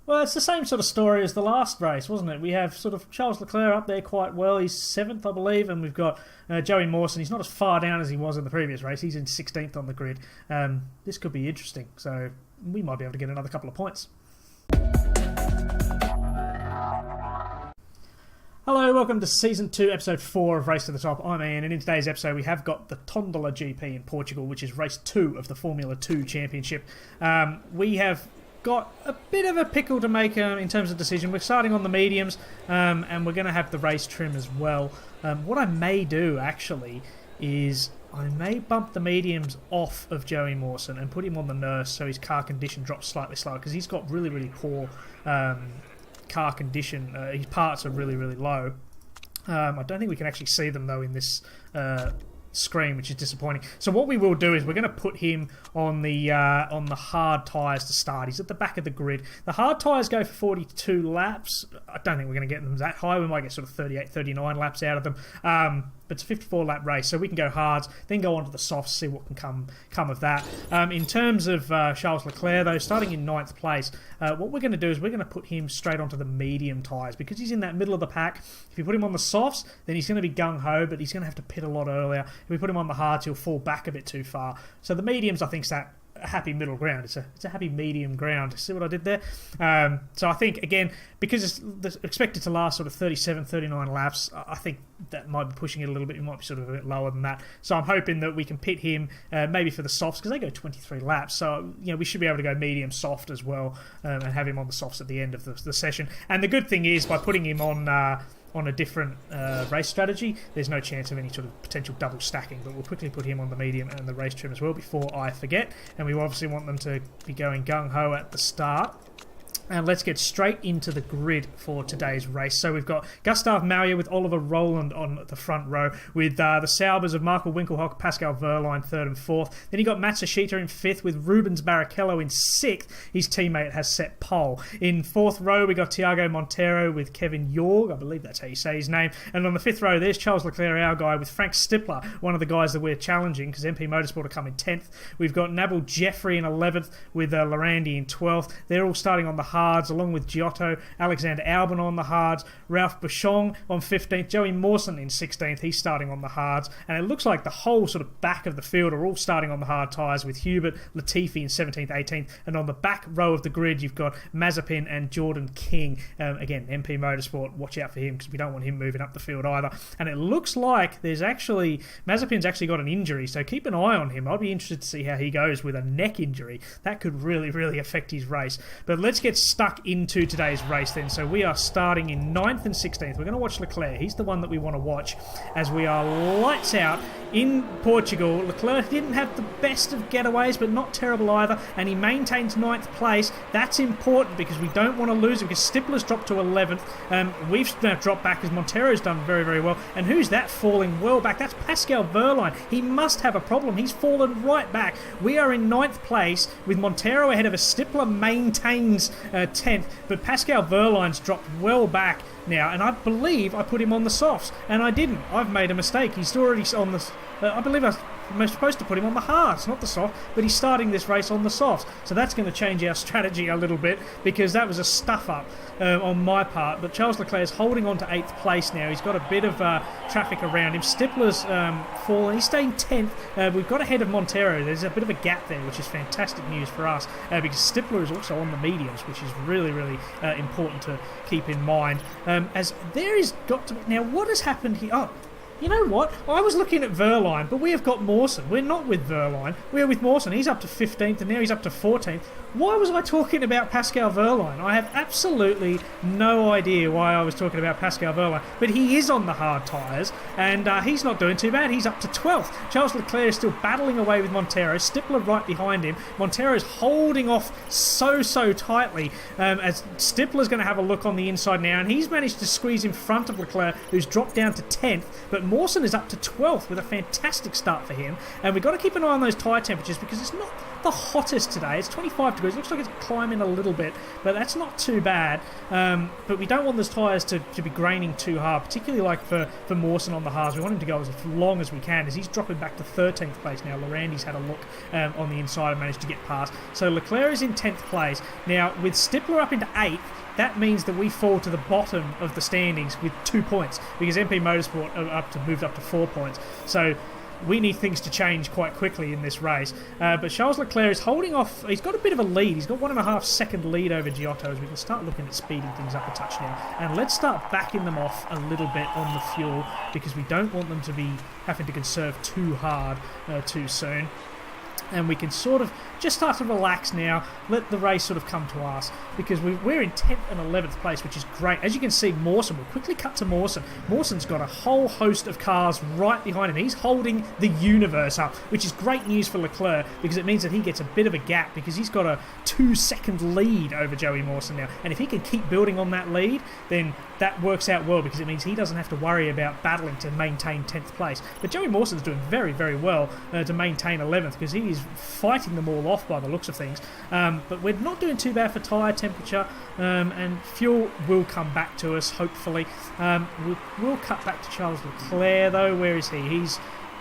Well, it's the same sort of story as the last race, wasn't it? We have sort of Charles Leclerc up there quite well. He's 7th, I believe, and we've got Joey Mawson. He's not as far down as he was in the previous race. He's in 16th on the grid. This could be interesting, so we might be able to get another couple of points. Hello, welcome to Season 2, Episode 4 of Race to the Top. I'm Ian, and in today's episode we have got the Tondela GP in Portugal, which is Race 2 of the Formula 2 Championship. We have got a bit of a pickle to make in terms of decision. We're starting on the mediums, and we're going to have the race trim as well. What I may do, actually, is I may bump the mediums off of Joey Mawson and put him on the nurse so his car condition drops slightly slower, because he's got really, really poor car condition. His parts are really, really low. I don't think we can actually see them, though, in this screen, which is disappointing. So what we will do is we're going to put him on the hard tyres to start. He's at the back of the grid. The hard tyres go for 42 laps. I don't think we're going to get them that high. We might get sort of 38, 39 laps out of them. But it's a 54-lap race, so we can go hards, then go on to the softs, see what can come of that. In terms of Charles Leclerc, though, starting in 9th place, what we're going to do is we're going to put him straight onto the medium tyres, because he's in that middle of the pack. If you put him on the softs, then he's going to be gung-ho, but he's going to have to pit a lot earlier. If we put him on the hards, he'll fall back a bit too far. So the mediums, I think, is that a happy middle ground. It's a happy medium ground. See what I did there? So I think, again, because it's expected to last sort of 37, 39 laps, I think that might be pushing it a little bit. It might be sort of a bit lower than that. So I'm hoping that we can pit him maybe for the softs, because they go 23 laps. So we should be able to go medium soft as well, and have him on the softs at the end of the session. And the good thing is, by putting him on a different race strategy, there's no chance of any sort of potential double stacking, but we'll quickly put him on the medium and the race trim as well before I forget. And we obviously want them to be going gung-ho at the start. And let's get straight into the grid for today's race. So we've got Gustav Malya with Oliver Rowland on the front row, with the Saubers of Michael Winkelhock, Pascal Wehrlein 3rd and 4th. Then you got Matsushita in 5th, with Rubens Barrichello in 6th. His teammate has set pole. In 4th row, we got Thiago Monteiro with Kevin Jorg. I believe that's how you say his name. And on the 5th row, there's Charles Leclerc, our guy, with Frank Stippler, one of the guys that we're challenging, because MP Motorsport are coming 10th. We've got Nabil Jeffrey in 11th, with Lorandi in 12th. They're all starting on the hards, along with Giotto, Alexander Albon on the hards, Ralph Bouchon on 15th, Joey Mawson in 16th, he's starting on the hards, and it looks like the whole sort of back of the field are all starting on the hard tyres, with Hubert, Latifi in 17th, 18th, and on the back row of the grid you've got Mazepin and Jordan King. Again, MP Motorsport, watch out for him, because we don't want him moving up the field either. And it looks like Mazepin's actually got an injury, so keep an eye on him. I'd be interested to see how he goes with a neck injury. That could really, really affect his race. But let's get stuck into today's race then. So we are starting in 9th and 16th. We're going to watch Leclerc. He's the one that we want to watch, as we are lights out in Portugal. Leclerc didn't have the best of getaways, but not terrible either, and he maintains 9th place. That's important, because we don't want to lose it, because Stippler's dropped to 11th. We've now dropped back, because Monteiro's done very, very well. And who's that falling well back? That's Pascal Wehrlein. He must have a problem. He's fallen right back. We are in 9th place, with Monteiro ahead of us. Stippler maintains 10th, but Pascal Wehrlein's dropped well back now, and I believe I put him on the softs, and I didn't. I've made a mistake. He's already on the... I believe I'm supposed to put him on the hards, not the soft, but he's starting this race on the softs. So that's going to change our strategy a little bit, because that was a stuff-up on my part. But Charles Leclerc is holding on to 8th place now. He's got a bit of traffic around him. Stippler's fallen. He's staying 10th. We've got ahead of Monteiro. There's a bit of a gap there, which is fantastic news for us, because Stippler is also on the mediums, which is really, really important to keep in mind. As there is got to be... Now, what has happened here? Oh, you know what? I was looking at Wehrlein, but we have got Mawson. We're not with Wehrlein. We're with Mawson. He's up to 15th, and now he's up to 14th. Why was I talking about Pascal Wehrlein? I have absolutely no idea why I was talking about Pascal Wehrlein. But he is on the hard tyres, and he's not doing too bad. He's up to 12th. Charles Leclerc is still battling away with Monteiro. Stippler right behind him. Monteiro's holding off so tightly, as Stippler's going to have a look on the inside now, and he's managed to squeeze in front of Leclerc, who's dropped down to 10th. But Mawson is up to 12th with a fantastic start for him. And we've got to keep an eye on those tyre temperatures, because it's not the hottest today. It's 25 degrees. Looks like it's climbing a little bit, but that's not too bad. But we don't want those tyres to be graining too hard, particularly like for Mawson on the hards. We want him to go as long as we can, as he's dropping back to 13th place now. Lorandi's had a look on the inside and managed to get past. So Leclerc is in 10th place. Now, with Stippler up into 8th, that means that we fall to the bottom of the standings with 2 points, because MP Motorsport moved up to 4 points. So we need things to change quite quickly in this race. But Charles Leclerc is holding off. He's got a bit of a lead. He's got 1.5 second lead over Giotto, as we can start looking at speeding things up a touch now. And let's start backing them off a little bit on the fuel, because we don't want them to be having to conserve too hard too soon. And we can sort of just start to relax now, let the race sort of come to us, because we're in 10th and 11th place, which is great. As you can see, Mawson, we'll quickly cut to Mawson. Mawson's got a whole host of cars right behind him. He's holding the universe up, which is great news for Leclerc, because it means that he gets a bit of a gap, because he's got a 2 second lead over Joey Mawson now. And if he can keep building on that lead, then that works out well, because it means he doesn't have to worry about battling to maintain 10th place. But Joey Mawson's doing very, very well to maintain 11th, because he is fighting them all off by the looks of things. But we're not doing too bad for tyre temperature, and fuel will come back to us, hopefully. We'll cut back to Charles Leclerc, though. Where is he? He's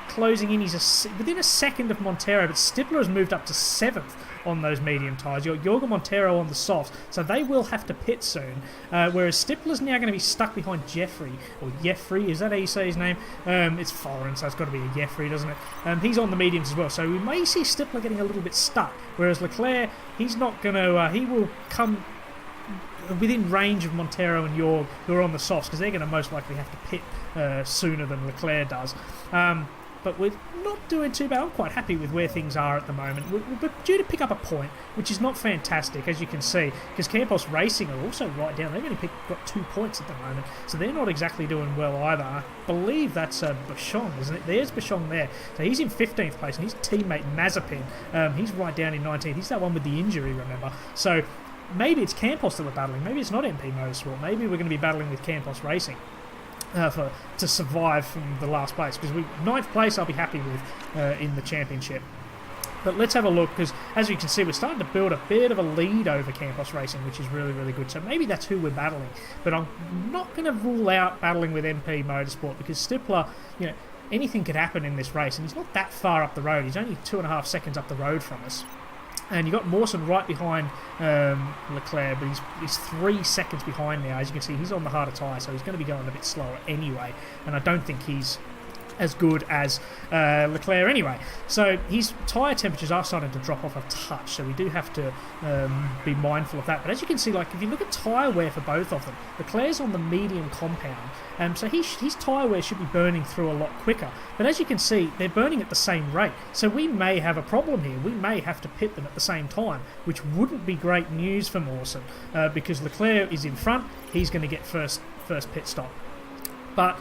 closing in. He's within a second of Montero, but Stippler has moved up to 7th on those medium tyres. You've got Jorge Montero on the softs, so they will have to pit soon. Whereas Stippler's now going to be stuck behind Jeffrey, or Jeffrey, is that how you say his name? It's foreign, so it's got to be a Jeffrey, doesn't it? He's on the mediums as well, so we may see Stippler getting a little bit stuck. Whereas Leclerc, he's not going to, he will come within range of Montero and Jorge, who are on the softs, because they're going to most likely have to pit sooner than Leclerc does. But we're not doing too bad. I'm quite happy with where things are at the moment. We're due to pick up a point, which is not fantastic, as you can see, because Campos Racing are also right down. They've only got 2 points at the moment, so they're not exactly doing well either. I believe that's Bouchon, isn't it? There's Bouchon there. So he's in 15th place, and his teammate Mazepin, he's right down in 19th. He's that one with the injury, remember? So maybe it's Campos that we're battling. Maybe it's not MP Motorsport. Maybe we're going to be battling with Campos Racing to survive from the last place, because 9th place I'll be happy with in the championship. But let's have a look, because as you can see, we're starting to build a bit of a lead over Campos Racing, which is really, really good. So maybe that's who we're battling. But I'm not going to rule out battling with MP Motorsport, because Stippler, anything could happen in this race, and he's not that far up the road. He's only 2.5 seconds up the road from us. And you've got Mawson right behind Leclerc, but he's 3 seconds behind now. As you can see, he's on the harder tyre, so he's going to be going a bit slower anyway. And I don't think he's as good as Leclerc anyway. So his tyre temperatures are starting to drop off a touch, so we do have to be mindful of that. But as you can see, like if you look at tyre wear for both of them, Leclerc's on the medium compound, so his tyre wear should be burning through a lot quicker. But as you can see, they're burning at the same rate, so we may have a problem here. We may have to pit them at the same time, which wouldn't be great news for Mawson, because Leclerc is in front. He's going to get first pit stop. But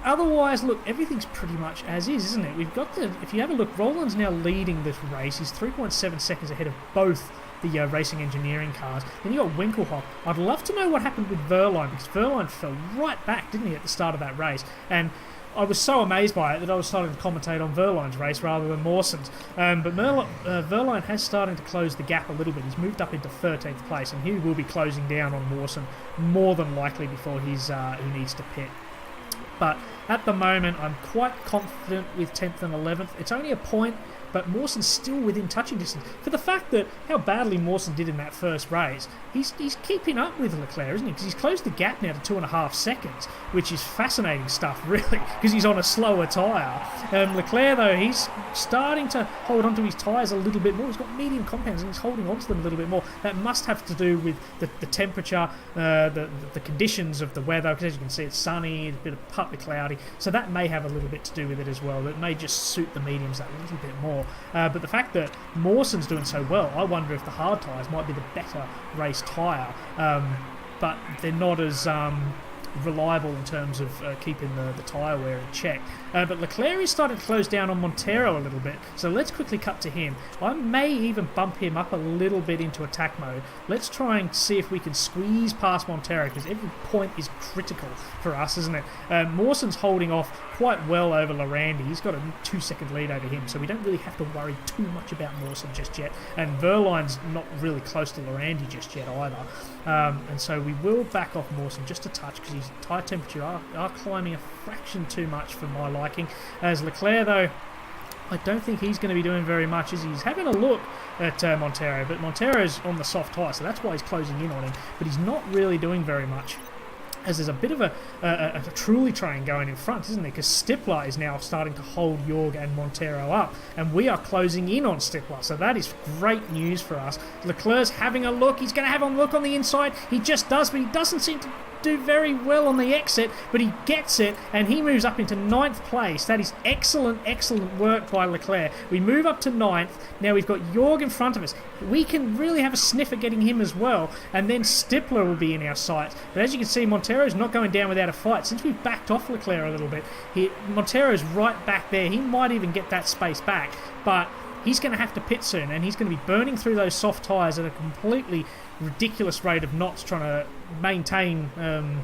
otherwise, look, everything's pretty much as is, isn't it? We've got if you have a look, Roland's now leading this race. He's 3.7 seconds ahead of both the racing engineering cars. Then you got Winkelhock. I'd love to know what happened with Verline, because Verline fell right back, didn't he, at the start of that race? And I was so amazed by it that I was starting to commentate on Verline's race rather than Mawson's. But Verline has started to close the gap a little bit. He's moved up into 13th place, and he will be closing down on Mawson more than likely before he needs to pit. But at the moment, I'm quite confident with 10th and 11th. It's only a point, but Mawson's still within touching distance. For the fact that how badly Mawson did in that first race, he's keeping up with Leclerc, isn't he? Because he's closed the gap now to 2.5 seconds, which is fascinating stuff, really, because he's on a slower tyre. Leclerc, though, he's starting to hold onto his tyres a little bit more. He's got medium compounds, and he's holding onto them a little bit more. That must have to do with the temperature, the conditions of the weather, because as you can see, it's sunny, it's a bit of partly cloudy, so that may have a little bit to do with it as well. It may just suit the mediums that little bit more. But the fact that Mawson's doing so well, I wonder if the hard tyres might be the better race tyre. But they're not as reliable in terms of keeping the tyre wear in check. But Leclerc is starting to close down on Montero a little bit, so let's quickly cut to him. I may even bump him up a little bit into attack mode. Let's try and see if we can squeeze past Montero, because every point is critical for us, isn't it? Mawson's holding off quite well over Lorandi. He's got a 2-second lead over him, so we don't really have to worry too much about Mawson just yet. And Verline's not really close to Lorandi just yet either. And so we will back off Mawson just a touch, because his tyre temperature are climbing a fraction too much for my liking. As Leclerc, though, I don't think he's going to be doing very much, as he's having a look at Montero, but Montero's on the soft tyre, so that's why he's closing in on him, but he's not really doing very much, as there's a bit of a truly train going in front, isn't there? Because Stippler is now starting to hold Jorg and Montero up, and we are closing in on Stippler, so that is great news for us. Leclerc's having a look. He's going to have a look on the inside. He just does, but he doesn't seem to do very well on the exit, but he gets it, and he moves up into 9th place. That is excellent work by Leclerc. We move up to 9th. Now we've got Jorg in front of us. We can really have a sniff at getting him as well, and then Stippler will be in our sights. But as you can see, Montero's not going down without a fight. Since we've backed off Leclerc a little bit, Montero's right back there. He might even get that space back, but he's going to have to pit soon, and he's going to be burning through those soft tyres at a completely ridiculous rate of knots, trying to maintain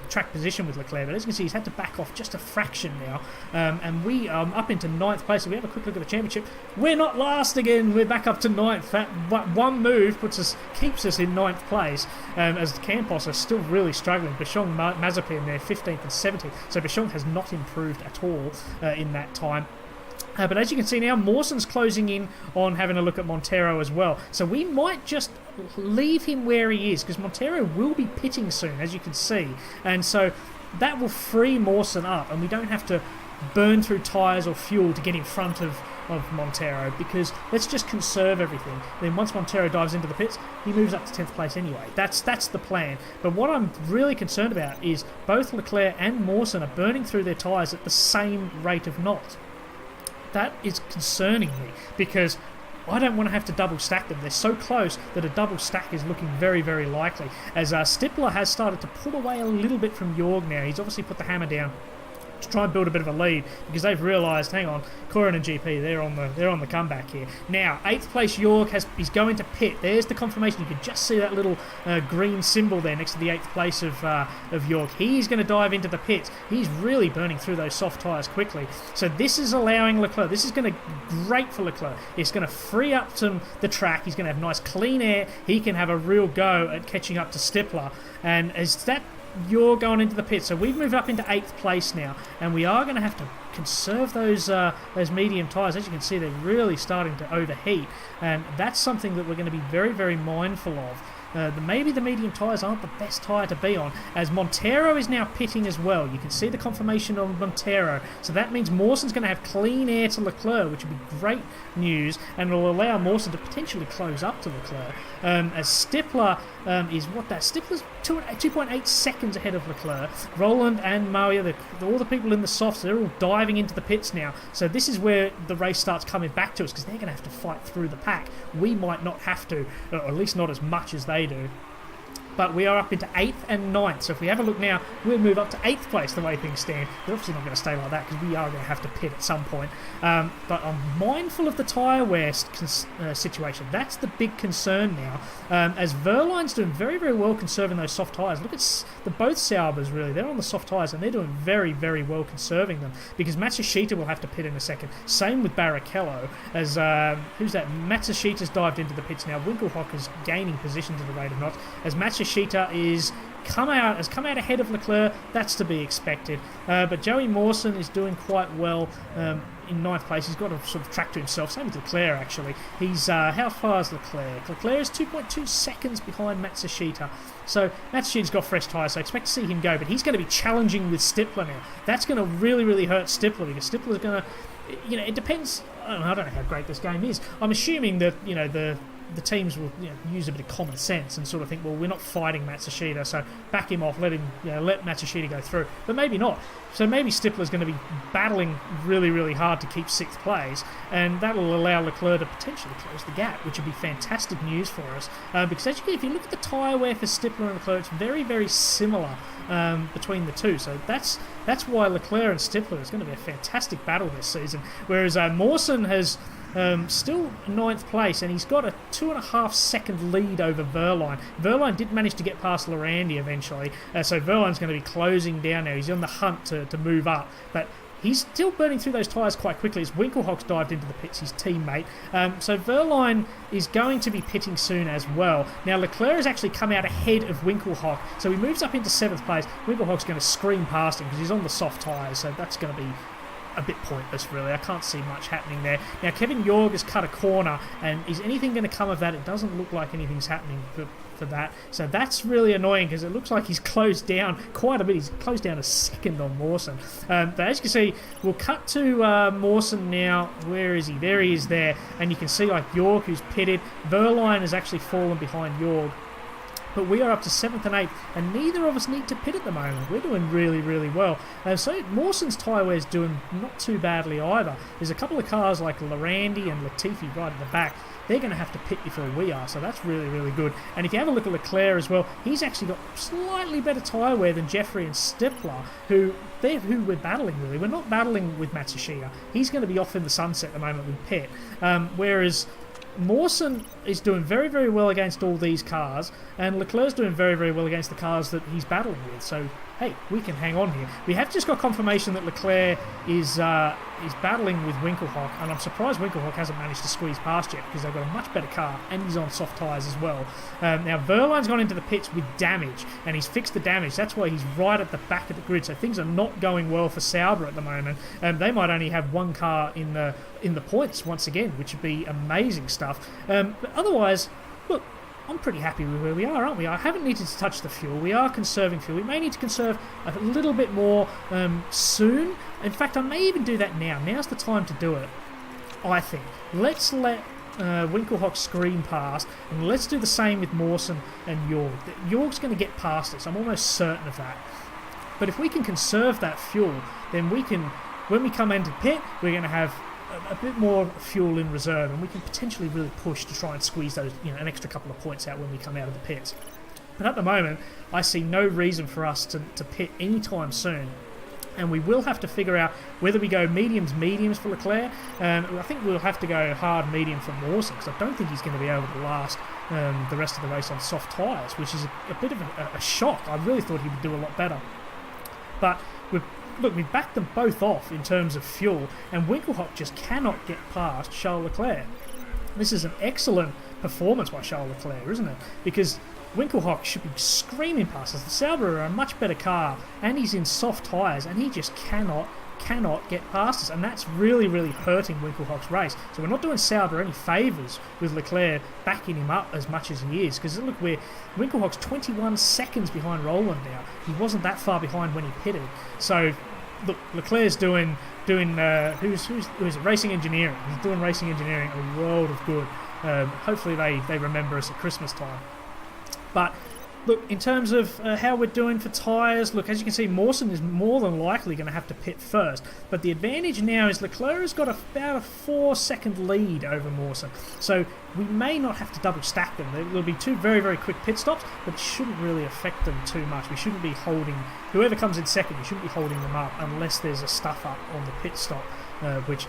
track position with Leclerc. But as you can see, he's had to back off just a fraction now, and we are up into 9th place. So we have a quick look at the championship. We're not last again. We're back up to 9th. That one move keeps us in 9th place, as the Campos are still really struggling. Bichon Mazepin there, 15th and 17th. So Bichon has not improved at all in that time. But as you can see now, Mawson's closing in on having a look at Montero as well. So we might just leave him where he is, because Montero will be pitting soon, as you can see. And so that will free Mawson up, and we don't have to burn through tyres or fuel to get in front of Montero, because let's just conserve everything. Then once Montero dives into the pits, he moves up to 10th place anyway. That's the plan. But what I'm really concerned about is both Leclerc and Mawson are burning through their tyres at the same rate of knots. That is concerning me, because I don't want to have to double stack them. They're so close that a double stack is looking very, very likely. As Stippler has started to pull away a little bit from Jorg now. He's obviously put the hammer down to try and build a bit of a lead, because they've realised, hang on, Koiranen GP, they're on the comeback here. Now, 8th place Jorg is going to pit. There's the confirmation. You can just see that little green symbol there next to the 8th place of Jorg. He's going to dive into the pits. He's really burning through those soft tyres quickly. So this is allowing Leclerc. This is going to great for Leclerc. It's going to free up the track. He's going to have nice clean air. He can have a real go at catching up to Stippler. And as that you're going into the pit, so we've moved up into 8th place now, and we are going to have to conserve those medium tyres. As you can see, they're really starting to overheat, and that's something that we're going to be very, very mindful of. Maybe the medium tyres aren't the best tyre to be on, as Montero is now pitting as well. You can see the confirmation on Montero, so that means Mawson's going to have clean air to Leclerc, which would be great news, and will allow Mawson to potentially close up to Leclerc. As Stippler Stippler's 2.8 seconds ahead of Leclerc. Roland and Mario, all the people in the softs, they're all diving into the pits now. So this is where the race starts coming back to us, because they're going to have to fight through the pack. We might not have to, or at least not as much as they do. But we are up into 8th and 9th. So if we have a look now, we'll move up to 8th place the way things stand. They're obviously not going to stay like that, because we are going to have to pit at some point. But I'm mindful of the tyre wear situation. That's the big concern now. As Verline's doing very, very well conserving those soft tyres. Look at both Saubers, really. They're on the soft tyres, and they're doing very, very well conserving them, because Matsushita will have to pit in a second. Same with Barrichello. As who's that? Matsushita's dived into the pits now. Winkelhock is gaining positions at a rate of knots. As Matsushita has come out ahead of Leclerc. That's to be expected. But Joey Mawson is doing quite well in 9th place. He's got a sort of track to himself. Same with Leclerc, actually. He's how far is Leclerc? Leclerc is 2.2 seconds behind Matsushita. So Matsushita's got fresh tyres, so I expect to see him go. But he's going to be challenging with Stippler now. That's going to really, really hurt Stippler, because Stippler's going to, it depends. I don't know how great this game is. I'm assuming that, the the teams will use a bit of common sense and sort of think, well, we're not fighting Matsushita, so back him off, let Matsushita go through. But maybe not. So maybe Stifler's going to be battling really, really hard to keep 6th place, and that'll allow Leclerc to potentially close the gap, which would be fantastic news for us. Because actually, if you look at the tyre wear for Stifler and Leclerc, it's very, very similar between the two. So that's why Leclerc and Stifler is going to be a fantastic battle this season. Whereas Mawson has still 9th place, and he's got a 2.5 second lead over Verline. Verline did manage to get past Lorandi eventually, so Verline's going to be closing down now. He's on the hunt to move up, but he's still burning through those tyres quite quickly as Winkelhock's dived into the pits, his teammate. So Verline is going to be pitting soon as well. Now Leclerc has actually come out ahead of Winkelhock, so he moves up into 7th place. Winkelhock's going to scream past him because he's on the soft tyres, so that's going to be a bit pointless, really. I can't see much happening there. Now Kevin Jorg has cut a corner, and is anything going to come of that? It doesn't look like anything's happening for that. So that's really annoying because it looks like he's closed down quite a bit. He's closed down a second on Mawson. But as you can see, we'll cut to Mawson now. Where is he? There he is there. And you can see like Jorg, who's pitted. Verline has actually fallen behind Jorg. But we are up to 7th and 8th, and neither of us need to pit at the moment. We're doing really, really well. So Mawson's tyre wear's doing not too badly either. There's a couple of cars like Lorandi and Latifi right at the back. They're going to have to pit before we are, so that's really, really good. And if you have a look at Leclerc as well, he's actually got slightly better tyre wear than Jeffrey and Stifler, who we're battling, really. We're not battling with Matsushita. He's going to be off in the sunset the moment we pit. Whereas Mawson is doing very, very well against all these cars, and Leclerc's doing very, very well against the cars that he's battling with. So, hey, we can hang on here. We have just got confirmation that Leclerc is battling with Winkelhock, and I'm surprised Winkelhock hasn't managed to squeeze past yet because they've got a much better car, and he's on soft tyres as well. Now, Verline's gone into the pits with damage, and he's fixed the damage. That's why he's right at the back of the grid, so things are not going well for Sauber at the moment. They might only have one car in the points once again, which would be amazing stuff. But otherwise, look, I'm pretty happy with where we are, aren't we? I haven't needed to touch the fuel. We are conserving fuel. We may need to conserve a little bit more soon. In fact, I may even do that now. Now's the time to do it, I think. Let's let Winkelhock scream past, and let's do the same with Mawson and Jorg. Jorg's going to get past us. I'm almost certain of that. But if we can conserve that fuel, then we can, when we come into pit, we're going to have a bit more fuel in reserve, and we can potentially really push to try and squeeze those, an extra couple of points out when we come out of the pits. But at the moment, I see no reason for us to pit anytime soon. And we will have to figure out whether we go mediums for Leclerc. I think we'll have to go hard medium for Mawson, because I don't think he's going to be able to last the rest of the race on soft tyres, which is a bit of a shock. I really thought he would do a lot better. But we backed them both off in terms of fuel, and Winkelhock just cannot get past Charles Leclerc. This is an excellent performance by Charles Leclerc, isn't it? Because Winkelhock should be screaming past us. The Sauber are a much better car, and he's in soft tyres, and he just cannot get past us, and that's really, really hurting Winkelhock's race. So we're not doing Sauber any favours with Leclerc backing him up as much as he is, because look, Winkelhock's 21 seconds behind Roland now. He wasn't that far behind when he pitted. So look, Leclerc's doing who's it? Racing engineering. He's doing racing engineering a world of good. Hopefully they remember us at Christmas time. But look, in terms of how we're doing for tyres, look, as you can see, Mawson is more than likely going to have to pit first. But the advantage now is Leclerc has got about a 4-second lead over Mawson. So we may not have to double stack them. There'll be two very, very quick pit stops, but it shouldn't really affect them too much. We shouldn't be holding, whoever comes in second, we shouldn't be holding them up unless there's a stuff up on the pit stop, which,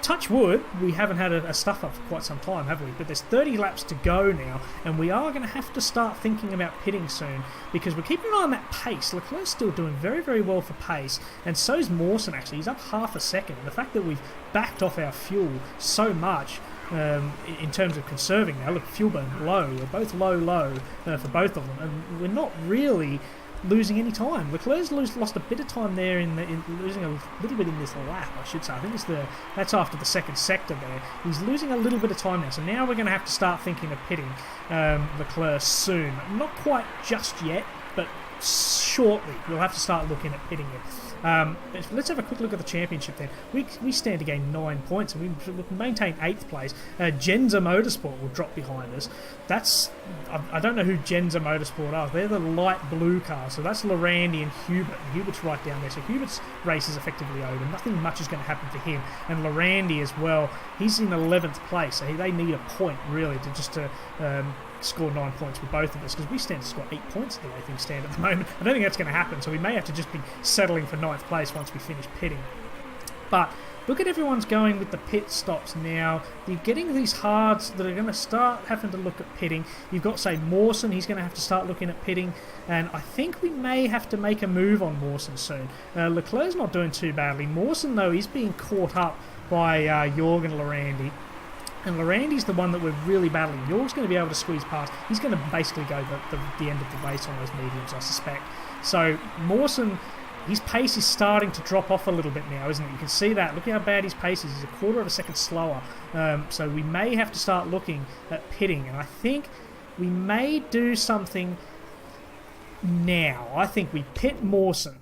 touch wood, we haven't had a stuff up for quite some time, have we? But there's 30 laps to go now, and we are going to have to start thinking about pitting soon, because we're keeping an eye on that pace. Leclerc's still doing very, very well for pace, and so's Mawson actually. He's up half a second. And the fact that we've backed off our fuel so much in terms of conserving now, look, fuel burn low. We're both low for both of them, and we're not really losing any time. Leclerc's lost a bit of time there in losing a little bit in this lap, I should say. I think that's after the second sector there. He's losing a little bit of time now, so now we're going to have to start thinking of pitting Leclerc soon. Not quite just yet, but shortly we'll have to start looking at pitting him. Let's have a quick look at the championship then. We stand to gain 9 points and we maintain 8th place. Genza Motorsport will drop behind us. I don't know who Genza Motorsport are. They're the light blue car, so that's Lorandi and Hubert. Hubert's right down there, so Hubert's race is effectively over. Nothing much is going to happen for him. And Lorandi as well, he's in 11th place, so they need a point really to score 9 points with both of us, because we stand to score 8 points the way things stand at the moment. I don't think that's going to happen, so we may have to just be settling for 9th place once we finish pitting. But look at everyone's going with the pit stops now. You're getting these hards that are going to start having to look at pitting. You've got, say, Mawson. He's going to have to start looking at pitting. And I think we may have to make a move on Mawson soon. Leclerc's not doing too badly. Mawson, though, is being caught up by Jorgen Lorandi. And Lorandi's the one that we're really battling. Jorg's going to be able to squeeze past. He's going to basically go the end of the race on those mediums, I suspect. So Mawson, his pace is starting to drop off a little bit now, isn't it? You can see that. Look how bad his pace is. He's a quarter of a second slower. So we may have to start looking at pitting. And I think we may do something now. I think we pit Mawson,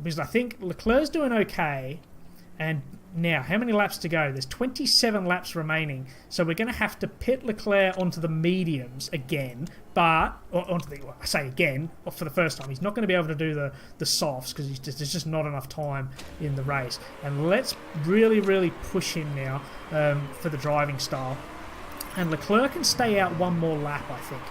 because I think Leclerc's doing okay. And now, how many laps to go? There's 27 laps remaining, so we're going to have to pit Leclerc onto the mediums again, I say again, for the first time. He's not going to be able to do the softs because there's just not enough time in the race. And let's really, really push him now for the driving style. And Leclerc can stay out one more lap, I think,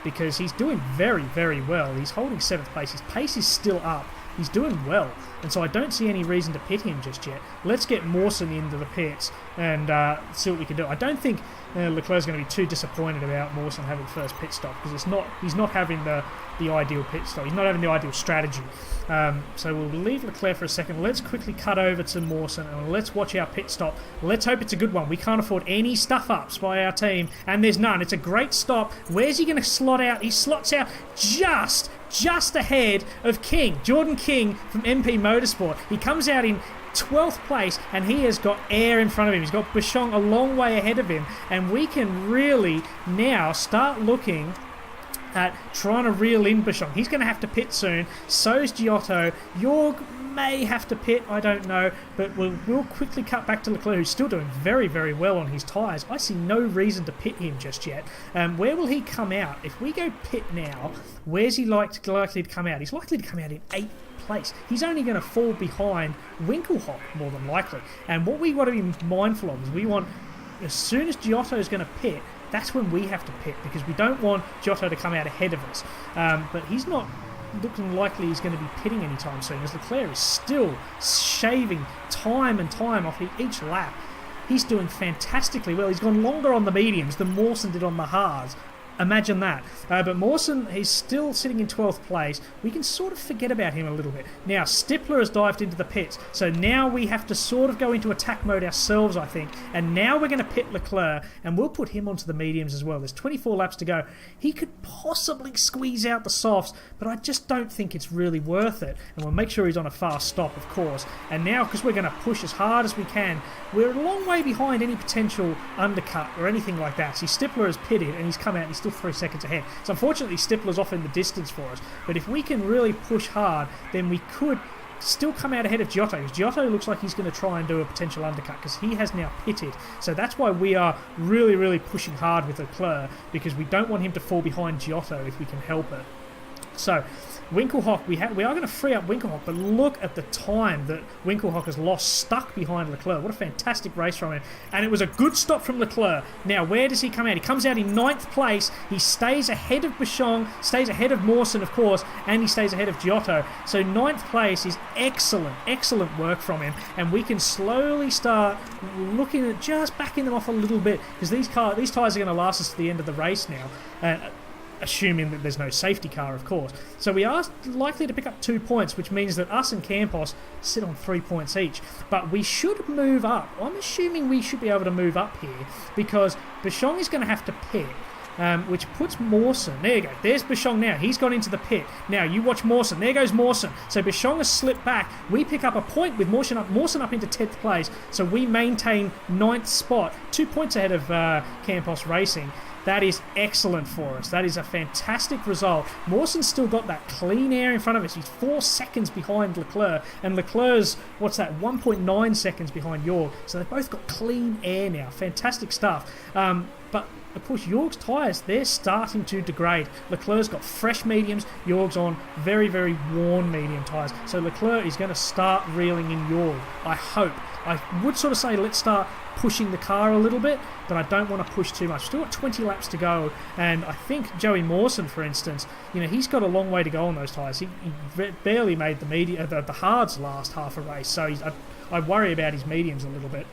because he's doing very, very well. He's holding 7th place. His pace is still up. He's doing well, and so I don't see any reason to pit him just yet. Let's get Mawson into the pits and see what we can do. I don't think Leclerc's going to be too disappointed about Mawson having first pit stop, because he's not having the ideal pit stop. He's not having the ideal strategy. So we'll leave Leclerc for a second. Let's quickly cut over to Mawson and let's watch our pit stop. Let's hope it's a good one. We can't afford any stuff-ups by our team, and there's none. It's a great stop. Where's he going to slot out? He slots out just ahead of King, Jordan King from MP Motorsport. He comes out in 12th place, and he has got air in front of him. He's got Bichon a long way ahead of him, and we can really now start looking at trying to reel in Bichon. He's going to have to pit soon. So's Giotto. Jorg may have to pit, I don't know, but we'll quickly cut back to Leclerc, who's still doing very, very well on his tyres. I see no reason to pit him just yet. Where will he come out? If we go pit now, where's he likely to come out? He's likely to come out in 8th place. He's only going to fall behind Winkelhock, more than likely. And what we want to be mindful of is we want, as soon as Giotto is going to pit, that's when we have to pit, because we don't want Giotto to come out ahead of us. But he's not looking likely he's going to be pitting anytime soon, as Leclerc is still shaving time and time off each lap. He's doing fantastically well. He's gone longer on the mediums than Mawson did on the hards. Imagine that. But Mawson, he's still sitting in 12th place. We can sort of forget about him a little bit. Now, Stippler has dived into the pits, so now we have to sort of go into attack mode ourselves, I think. And now we're going to pit Leclerc, and we'll put him onto the mediums as well. There's 24 laps to go. He could possibly squeeze out the softs, but I just don't think it's really worth it. And we'll make sure he's on a fast stop, of course. And now, because we're going to push as hard as we can, we're a long way behind any potential undercut or anything like that. See, Stippler has pitted, and he's come out and he's still 3 seconds ahead. So unfortunately, Stippler's off in the distance for us. But if we can really push hard, then we could still come out ahead of Giotto, because Giotto looks like he's going to try and do a potential undercut, because he has now pitted. So that's why we are really, really pushing hard with Leclerc, because we don't want him to fall behind Giotto if we can help it. So Winkelhock, we are going to free up Winkelhock, but look at the time that Winkelhock has lost, stuck behind Leclerc. What a fantastic race from him. And it was a good stop from Leclerc. Now, where does he come out? He comes out in 9th place. He stays ahead of Bichon, stays ahead of Mawson, of course, and he stays ahead of Giotto. So 9th place is excellent, excellent work from him. And we can slowly start looking at just backing them off a little bit, because these tyres are going to last us to the end of the race now. Assuming that there's no safety car, of course. So we are likely to pick up 2 points, which means that us and Campos sit on 3 points each. But we should move up. I'm assuming we should be able to move up here, because Bichon is going to have to pit, which puts Mawson. There you go. There's Bichon now. He's gone into the pit. Now, you watch Mawson. There goes Mawson. So Bichon has slipped back. We pick up a point with Mawson up into 10th place. So we maintain 9th spot, 2 points ahead of Campos Racing. That is excellent for us. That is a fantastic result. Mawson's still got that clean air in front of us. He's 4 seconds behind Leclerc, and Leclerc's, 1.9 seconds behind York. So they've both got clean air now. Fantastic stuff. But of course, York's tyres, they're starting to degrade. Leclerc's got fresh mediums. York's on very, very worn medium tyres. So Leclerc is going to start reeling in York, I hope. I would sort of say let's start pushing the car a little bit, but I don't want to push too much. Still got 20 laps to go, and I think Joey Mawson, for instance, he's got a long way to go on those tyres. He barely made the hards last half a race, so I worry about his mediums a little bit.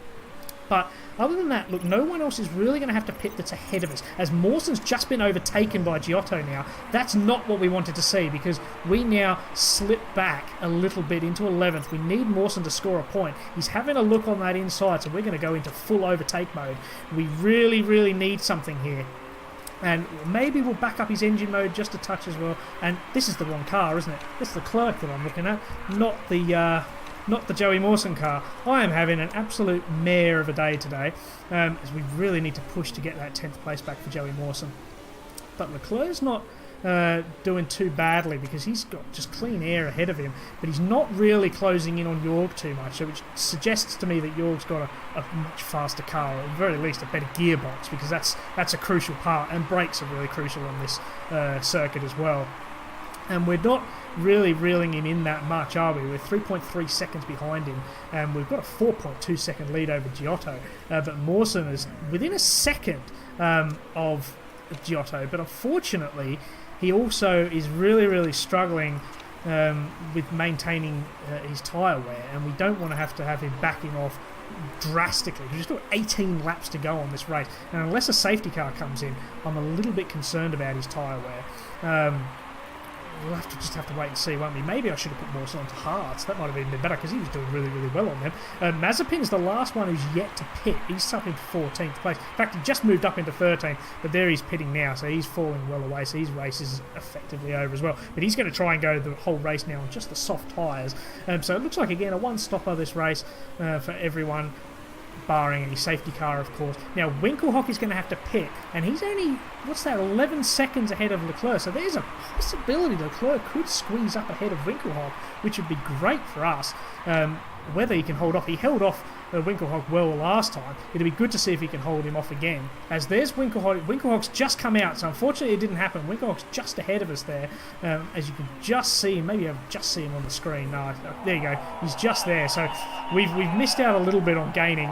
But other than that, look, no one else is really going to have to pit that's ahead of us. As Mawson's just been overtaken by Giotto now, that's not what we wanted to see, because we now slip back a little bit into 11th. We need Mawson to score a point. He's having a look on that inside, so we're going to go into full overtake mode. We really, really need something here. And maybe we'll back up his engine mode just a touch as well. And this is the wrong car, isn't it? This is the Leclerc that I'm looking at, not the Joey Mawson car. I am having an absolute mare of a day today, as we really need to push to get that 10th place back for Joey Mawson. But Leclerc's not doing too badly, because he's got just clean air ahead of him, but he's not really closing in on York too much, so which suggests to me that York's got a much faster car, or at the very least a better gearbox, because that's a crucial part, and brakes are really crucial on this circuit as well. And we're not really reeling him in that much, are we? We're 3.3 seconds behind him, and we've got a 4.2 second lead over Giotto. But Mawson is within a second of Giotto, but unfortunately he also is really, really struggling with maintaining his tyre wear, and we don't want to have him backing off drastically. We've just got 18 laps to go on this race, and unless a safety car comes in, I'm a little bit concerned about his tyre wear. We'll just have to wait and see, won't we? Maybe I should have put Mawson onto hards. That might have been a bit better, because he was doing really, really well on them. Mazepin's the last one who's yet to pit. He's up into 14th place. In fact, he just moved up into 13th, but there he's pitting now, so he's falling well away, so his race is effectively over as well. But he's going to try and go the whole race now on just the soft tyres. So it looks like, again, a one-stopper this race for everyone, barring any safety car, of course. Now, Winkelhock is going to have to pit, and he's only, 11 seconds ahead of Leclerc, so there's a possibility Leclerc could squeeze up ahead of Winkelhock, which would be great for us. Whether he can hold off. He held off Winkelhock well last time. It'd be good to see if he can hold him off again. As there's Winkelhock. Winkelhock's just come out, so unfortunately it didn't happen. Winkelhock's just ahead of us there, as you can just see him. Maybe I've just seen him on the screen. No, there you go. He's just there. So we've missed out a little bit on gaining.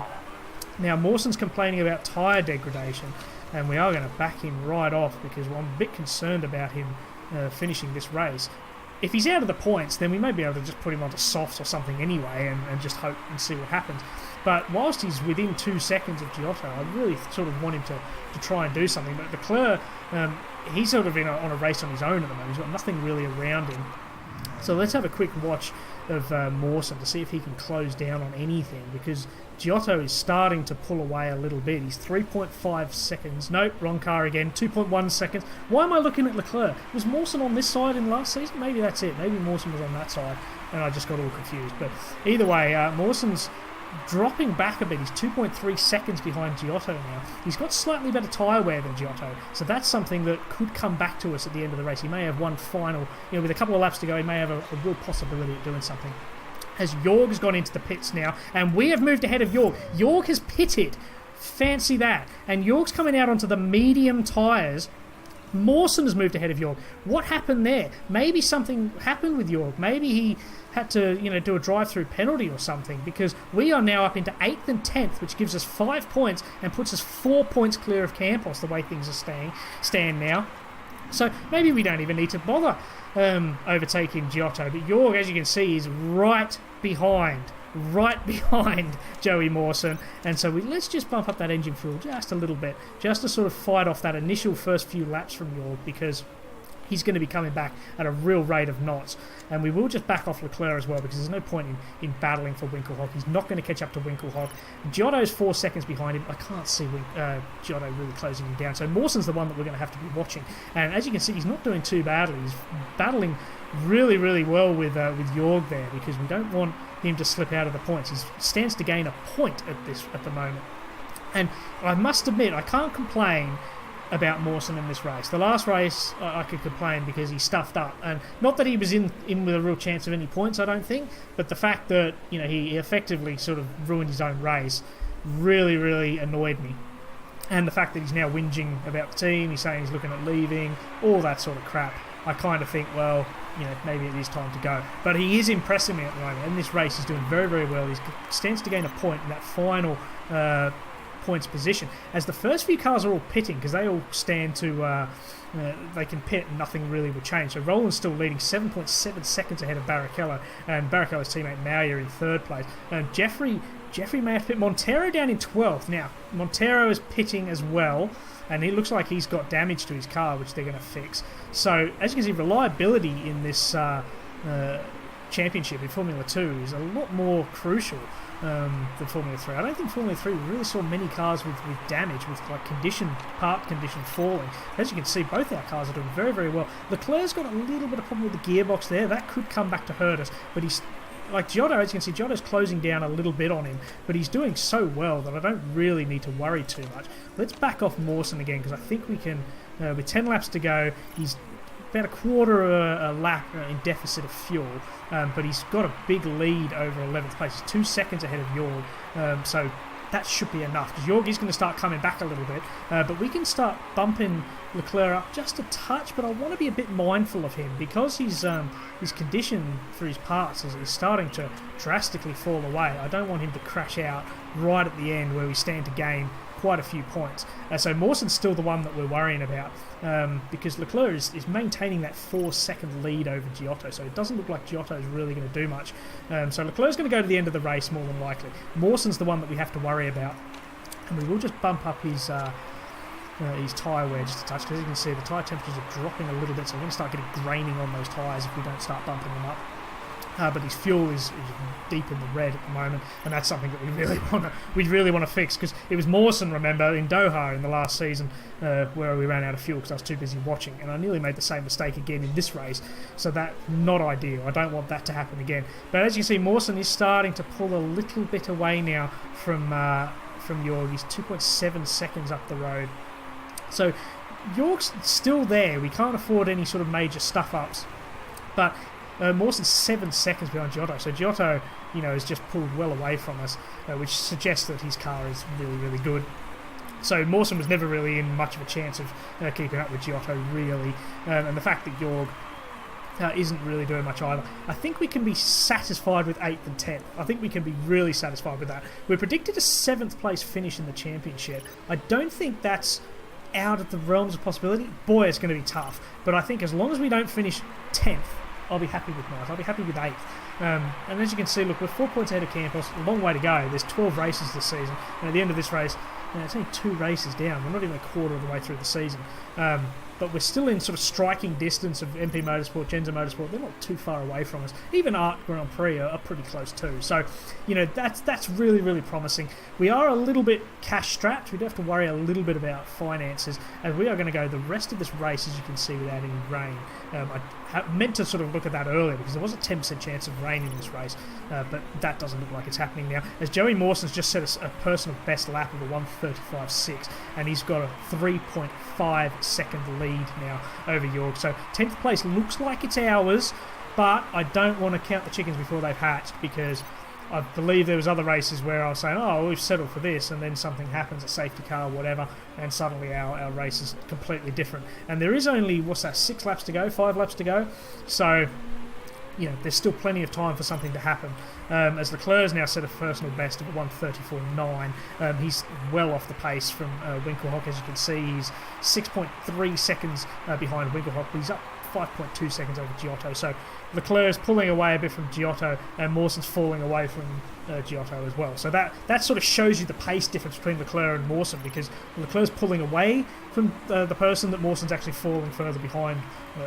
Now, Mawson's complaining about tyre degradation, and we are going to back him right off, because I'm a bit concerned about him finishing this race. If he's out of the points, then we may be able to just put him onto softs or something anyway, and just hope and see what happens. But whilst he's within 2 seconds of Giotto, I really sort of want him to try and do something. But Leclerc, he's sort of on a race on his own at the moment. He's got nothing really around him. So let's have a quick watch of Mawson to see if he can close down on anything, because Giotto is starting to pull away a little bit. He's 3.5 seconds. Nope, wrong car again. 2.1 seconds. Why am I looking at Leclerc? Was Mawson on this side in last season? Maybe that's it. Maybe Mawson was on that side, and I just got all confused. But either way, Mawson's dropping back a bit. He's 2.3 seconds behind Giotto now. He's got slightly better tyre wear than Giotto, so that's something that could come back to us at the end of the race. He may have one final, with a couple of laps to go, he may have a real possibility of doing something. As York has gone into the pits now, and we have moved ahead of York. York has pitted. Fancy that. And York's coming out onto the medium tyres. Mawson has moved ahead of York. What happened there? Maybe something happened with York. Maybe he had to, do a drive-through penalty or something, because we are now up into 8th and 10th, which gives us 5 points and puts us 4 points clear of Campos, the way things are stand now. So maybe we don't even need to bother overtaking Giotto. But York, as you can see, is right behind Joey Mawson, and so let's just bump up that engine fuel just a little bit, just to sort of fight off that initial first few laps from York, because he's going to be coming back at a real rate of knots. And we will just back off Leclerc as well, because there's no point in battling for Winkelhock. He's not going to catch up to Winkelhock. Giotto's 4 seconds behind him. I can't see Giotto really closing him down. So Mawson's the one that we're going to have to be watching. And as you can see, he's not doing too badly. He's battling really, really well with York there, because we don't want him to slip out of the points. He stands to gain a point at the moment. And I must admit, I can't complain about Mawson in this race. The last race, I could complain because he stuffed up, and not that he was in with a real chance of any points, I don't think, but the fact that he effectively sort of ruined his own race really, really annoyed me. And the fact that he's now whinging about the team, he's saying he's looking at leaving, all that sort of crap. I kind of think, well, maybe it is time to go. But he is impressing me at the moment. In this race, he's doing very, very well. He stands to gain a point in that final points position. As the first few cars are all pitting, because they all stand to... they can pit and nothing really will change. So Roland's still leading 7.7 seconds ahead of Barrichello, and Barrichello's teammate Mauyer in third place. And Jeffrey may have pit Montero down in 12th. Now, Montero is pitting as well, and it looks like he's got damage to his car, which they're going to fix. So, as you can see, reliability in this championship in Formula 2 is a lot more crucial than Formula 3. I don't think Formula 3 really saw many cars with damage, with like part condition falling. As you can see, both our cars are doing very, very well. Leclerc's got a little bit of problem with the gearbox there. That could come back to hurt us, but he's... Like Giotto, as you can see, Giotto's closing down a little bit on him, but he's doing so well that I don't really need to worry too much. Let's back off Mawson again, because I think we can, with 10 laps to go, he's about a quarter of a lap in deficit of fuel, but he's got a big lead over 11th place. He's 2 seconds ahead of Jorg, so that should be enough, because Jorg is going to start coming back a little bit, but we can start bumping Leclerc up just a touch, but I want to be a bit mindful of him, because his condition for his parts is starting to drastically fall away. I don't want him to crash out right at the end where we stand to gain quite a few points. So Mawson's still the one that we're worrying about, because Leclerc is maintaining that 4-second lead over Giotto, so it doesn't look like Giotto is really going to do much. So Leclerc's going to go to the end of the race more than likely. Mawson's the one that we have to worry about, and we will just bump up his tyre wear just a touch, because as you can see the tyre temperatures are dropping a little bit, so we're going to start getting graining on those tyres if we don't start bumping them up. But his fuel is deep in the red at the moment, and that's something that we really want to fix, because it was Mawson, remember, in Doha in the last season where we ran out of fuel because I was too busy watching, and I nearly made the same mistake again in this race, so that's not ideal. I don't want that to happen again. But as you see, Mawson is starting to pull a little bit away now from Jorg. He's 2.7 seconds up the road. So Jorg's still there. We can't afford any sort of major stuff-ups, but Mawson's 7 seconds behind Giotto, so Giotto, has just pulled well away from us, which suggests that his car is really, really good. So Mawson was never really in much of a chance of keeping up with Giotto, really, and the fact that Jorg isn't really doing much either. I think we can be satisfied with 8th and 10th. I think we can be really satisfied with that. We're predicted a 7th place finish in the championship. I don't think that's out of the realms of possibility. Boy, it's going to be tough, but I think as long as we don't finish 10th, I'll be happy with 9th. I'll be happy with 8th. And as you can see, look, we're 4 points ahead of Campos. A long way to go. There's 12 races this season. And at the end of this race, it's only 2 races down. We're not even a quarter of the way through the season. But we're still in sort of striking distance of MP Motorsport, Genza Motorsport. They're not too far away from us. Even Art Grand Prix are pretty close too. So, that's really, really promising. We are a little bit cash strapped. We do have to worry a little bit about finances, and we are going to go the rest of this race, as you can see, without any rain. I meant to sort of look at that earlier, because there was a 10% chance of rain in this race, but that doesn't look like it's happening now, as Joey Mawson's just set a personal best lap of a 1:35.6, and he's got a 3.5 second lead now over Jorg. So 10th place looks like it's ours, but I don't want to count the chickens before they've hatched, because I believe there was other races where I was saying, oh, we've settled for this, and then something happens, a safety car, whatever, and suddenly our race is completely different. And there is only, 6 laps to go, 5 laps to go, so there's still plenty of time for something to happen. As Leclerc's now set a personal best of 1:34.9, he's well off the pace from Winkelhock. As you can see, he's 6.3 seconds behind Winkelhock, but he's up 5.2 seconds over Giotto. So Leclerc's pulling away a bit from Giotto, and Mawson's falling away from Giotto as well. So that sort of shows you the pace difference between Leclerc and Mawson, because Leclerc's pulling away from the person that Mawson's actually falling further behind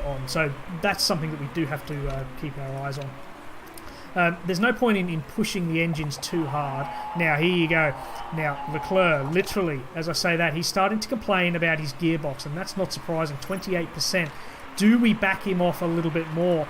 on. So that's something that we do have to keep our eyes on. There's no point in pushing the engines too hard. Now, here you go. Now, Leclerc, literally, as I say that, he's starting to complain about his gearbox, and that's not surprising. 28%. Do we back him off a little bit more?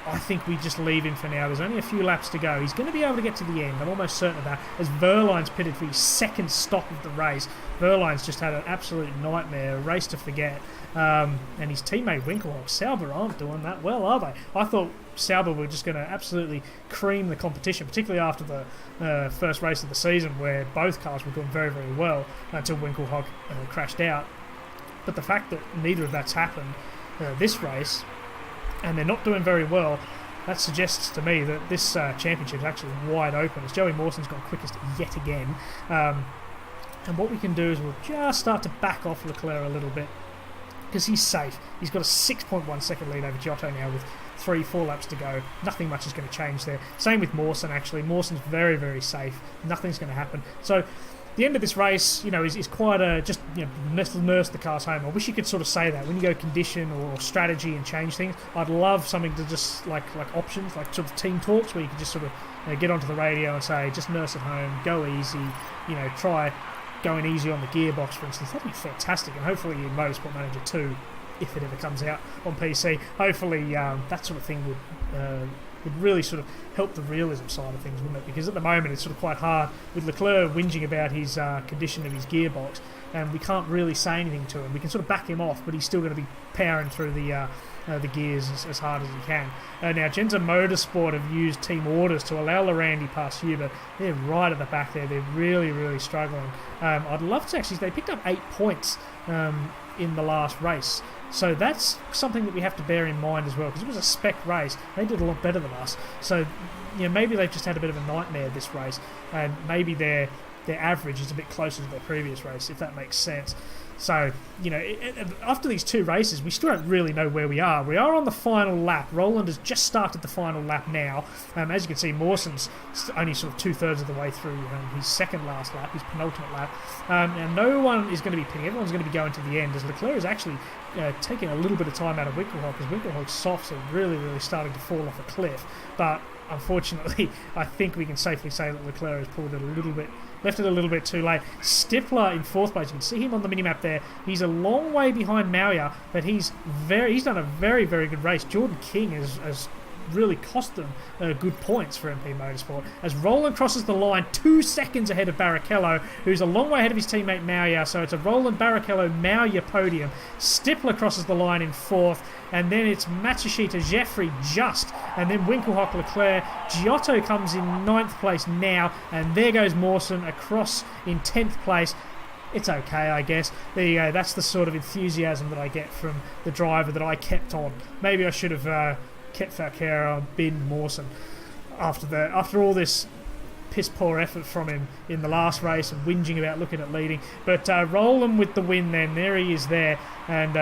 I think we just leave him for now. There's only a few laps to go. He's going to be able to get to the end. I'm almost certain of that. As Verline's pitted for his second stop of the race. Verline's just had an absolute nightmare, a race to forget. And his teammate Winkelhock, Sauber aren't doing that well, are they? I thought Sauber were just going to absolutely cream the competition, particularly after the first race of the season where both cars were doing very, very well until Winkelhock crashed out. But the fact that neither of that's happened this race, and they're not doing very well, that suggests to me that this championship is actually wide open, as Joey Mawson's gone quickest yet again. And what we can do is we'll just start to back off Leclerc a little bit, because he's safe. He's got a 6.1 second lead over Giotto now with 3-4 laps to go. Nothing much is going to change there. Same with Mawson, actually. Mawson's very, very safe. Nothing's going to happen. So the end of this race, is quite a just nurse the cars home. I wish you could sort of say that when you go condition or strategy and change things. I'd love something to just like options, like sort of team talks, where you could just sort of get onto the radio and say, just nurse it home, go easy, try going easy on the gearbox, for instance. That'd be fantastic, and hopefully in Motorsport Manager 2, if it ever comes out on PC, hopefully that sort of thing would really sort of help the realism side of things, wouldn't it? Because at the moment it's sort of quite hard with Leclerc whinging about his condition of his gearbox, and we can't really say anything to him. We can sort of back him off, but he's still going to be powering through the gears as hard as he can. Now, Genza Motorsport have used team orders to allow Lorandi past Huber. They're right at the back there. They're really, really struggling. I'd love to actually... They picked up 8 points in the last race. So that's something that we have to bear in mind as well, because it was a spec race. They did a lot better than us. So, maybe they've just had a bit of a nightmare this race, and maybe their average is a bit closer to their previous race, if that makes sense. So, after these 2 races, we still don't really know where we are. We are on the final lap. Roland has just started the final lap now. As you can see, Mawson's only sort of 2/3 of the way through his second last lap, his penultimate lap. And no one is going to be pitting. Everyone's going to be going to the end, as Leclerc is actually taking a little bit of time out of Winkelhock, because Winkelhock's softs are really, really starting to fall off a cliff. But unfortunately, I think we can safely say that Leclerc has pulled it a little bit, left it a little bit too late. Stifler in 4th place. You can see him on the minimap there. He's a long way behind Mauya, but he's done a very, very good race. Jordan King has really cost them good points for MP Motorsport, as Roland crosses the line 2 seconds ahead of Barrichello, who's a long way ahead of his teammate Mauya. So it's a Roland, Barrichello, Mauya podium. Stifler crosses the line in 4th, and then it's Matsushita, Jeffrey just, and then Winkelhock, Leclerc. Giotto comes in 9th place now, and there goes Mawson across in 10th place. It's okay, I guess. There you go. That's the sort of enthusiasm that I get from the driver that I kept on. Maybe I should have kept Falcaro, bin Mawson after all this piss poor effort from him in the last race and whinging about looking at leading. But Roland with the win then. There he is there, and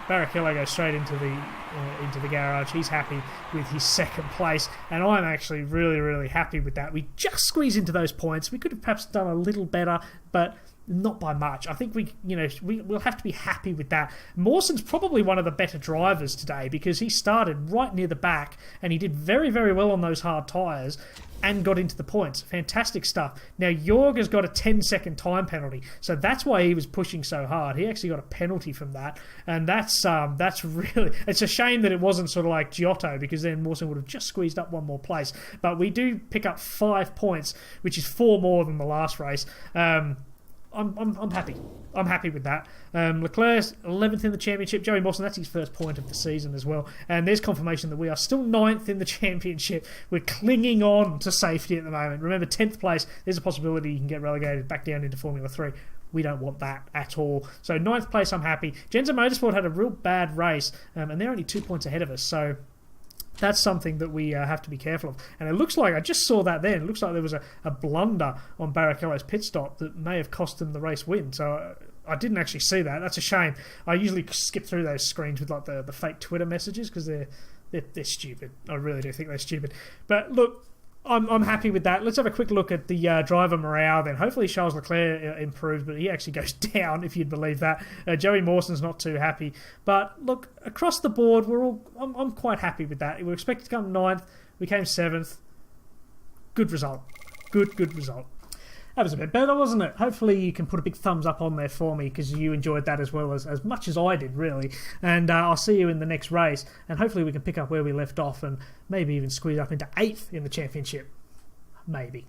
Barrichello goes straight into the garage. He's happy with his 2nd place, and I'm actually really, really happy with that. We just squeezed into those points. We could have perhaps done a little better, but not by much. I think we'll have to be happy with that. Mawson's probably one of the better drivers today, because he started right near the back and he did very, very well on those hard tyres and got into the points. Fantastic stuff. Now, Jorg has got a 10-second time penalty, so that's why he was pushing so hard. He actually got a penalty from that, and that's really... It's a shame that it wasn't sort of like Giotto, because then Mawson would have just squeezed up one more place. But we do pick up 5 points, which is 4 more than the last race. I'm happy. I'm happy with that. Leclerc's 11th in the championship. Joey Mawson, that's his first point of the season as well. And there's confirmation that we are still 9th in the championship. We're clinging on to safety at the moment. Remember, 10th place, there's a possibility you can get relegated back down into Formula 3. We don't want that at all. So 9th place, I'm happy. Genza Motorsport had a real bad race, and they're only 2 points ahead of us. So that's something that we have to be careful of. And it looks like, I just saw that then, it looks like there was a blunder on Barrichello's pit stop that may have cost him the race win. So I didn't actually see that. That's a shame. I usually skip through those screens with like the fake Twitter messages, because they're stupid. I really do think they're stupid. But look, I'm happy with that. Let's have a quick look at the driver morale then. Hopefully Charles Leclerc improves, but he actually goes down, if you'd believe that. Joey Mawson's not too happy. But look, across the board, I'm quite happy with that. We were expected to come 9th. We came 7th. Good result. Good result. That was a bit better, wasn't it? Hopefully you can put a big thumbs up on there for me because you enjoyed that as well as much as I did, really. And I'll see you in the next race, and hopefully we can pick up where we left off and maybe even squeeze up into 8th in the championship. Maybe.